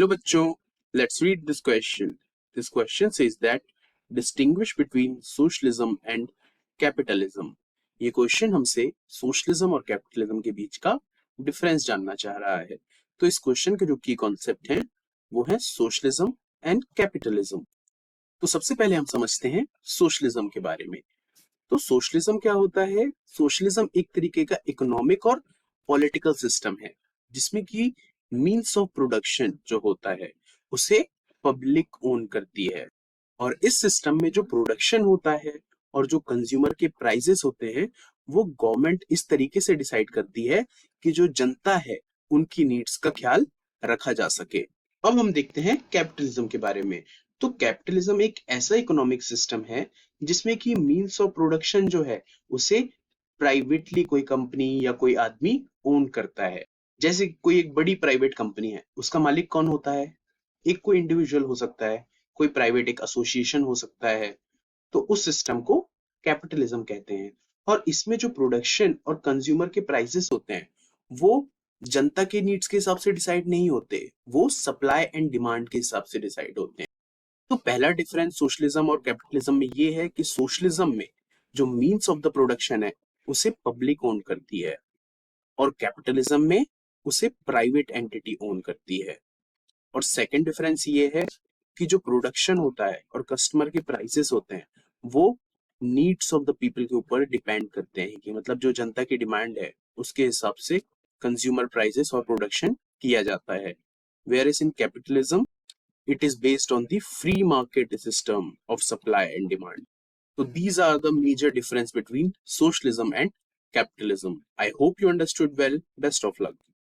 Hello बच्चों, let's read this question. This question says that distinguish between socialism and capitalism. ये question हमसे socialism और capitalism के बीच का डिफरेंस जानना चाह रहा है. तो इस क्वेश्चन के जो की कॉन्सेप्ट हैं वो है सोशलिज्म एंड कैपिटलिज्म. तो सबसे पहले हम समझते हैं सोशलिज्म के बारे में. तो सोशलिज्म क्या होता है? सोशलिज्म एक तरीके का इकोनॉमिक और पॉलिटिकल सिस्टम है जिसमें कि मीन्स ऑफ प्रोडक्शन जो होता है उसे पब्लिक ओन करती है, और इस सिस्टम में जो प्रोडक्शन होता है और जो कंज्यूमर के प्राइसेस होते हैं वो गवर्नमेंट इस तरीके से डिसाइड करती है कि जो जनता है उनकी नीड्स का ख्याल रखा जा सके. अब हम देखते हैं कैपिटलिज्म के बारे में. तो कैपिटलिज्म एक ऐसा इकोनॉमिक सिस्टम है जिसमें कि मीन्स ऑफ प्रोडक्शन जो है उसे प्राइवेटली कोई कंपनी या कोई आदमी ओन करता है. जैसे कोई एक बड़ी प्राइवेट कंपनी है, उसका मालिक कौन होता है? एक कोई इंडिविजुअल हो सकता है, कोई प्राइवेट एक एसोसिएशन हो सकता है. तो उस सिस्टम को कैपिटलिज्म कहते हैं. और इसमें जो प्रोडक्शन और कंज्यूमर के प्राइसेस होते हैं वो जनता के नीड्स के हिसाब से डिसाइड नहीं होते, वो सप्लाई एंड डिमांड के हिसाब से डिसाइड होते हैं. तो पहला डिफरेंस सोशलिज्म और कैपिटलिज्म में ये है कि सोशलिज्म में जो मीन्स ऑफ द प्रोडक्शन है उसे पब्लिक ओन करती है और कैपिटलिज्म में उसे प्राइवेट एंटिटी ओन करती है. और सेकंड डिफरेंस ये है कि जो प्रोडक्शन होता है और कस्टमर के प्राइसेस होते हैं वो नीड्स ऑफ द पीपल के ऊपर डिपेंड करते हैं, कि मतलब जो जनता की डिमांड है उसके हिसाब से कंज्यूमर प्राइसेस और प्रोडक्शन किया जाता है. whereas in capitalism it is based on the free market system of supply and demand. So these are the major difference between socialism and capitalism. I hope you understood well. Best of luck.